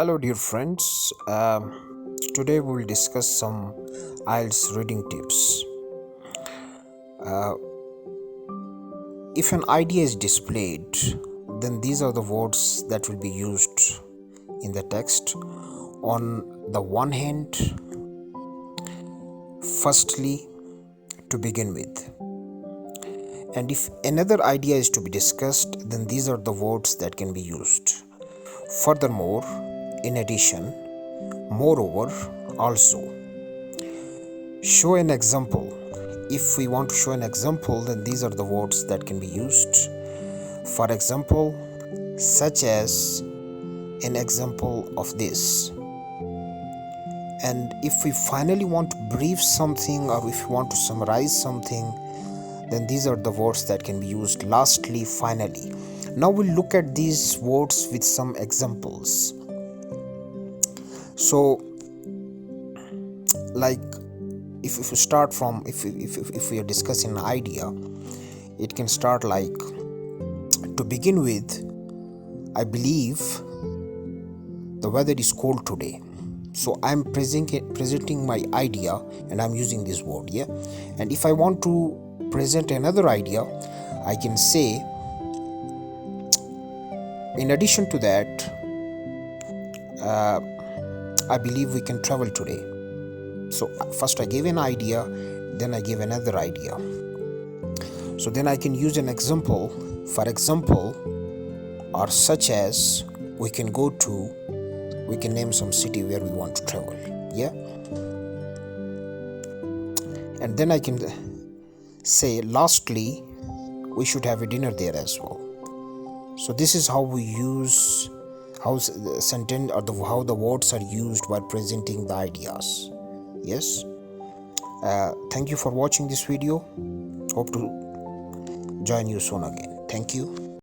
Hello, dear friends. Today we will discuss some IELTS reading tips. Uh, if an idea is displayed, then these are the words that will be used in the text. On the one hand, firstly, to begin with. And if another idea is to be discussed, then these are the words that can be used. Furthermore, in addition, moreover, also. Show an example. If we want to show an example, then these are the words that can be used. For example, such as an example of this. And if we finally want to brief something or if we want to summarize something, then these are the words that can be used. Lastly, finally. Now we'll look at these words with some examples. So, like, if we start from, if we are discussing an idea, it can start like, to begin with, I believe the weather is cold today. So I'm presenting my idea and I'm using this word, yeah. And if I want to present another idea, I can say, in addition to that, I believe we can travel today. So first I gave an idea, then I gave another idea. So then I can use an example. For example, or such as, we can name some city where we want to travel, yeah. And then I can say, lastly, we should have a dinner there as well. So this is how we use, how the sentence or how the words are used while presenting the ideas. Yes. Thank you for watching this video. Hope to join you soon again. Thank you.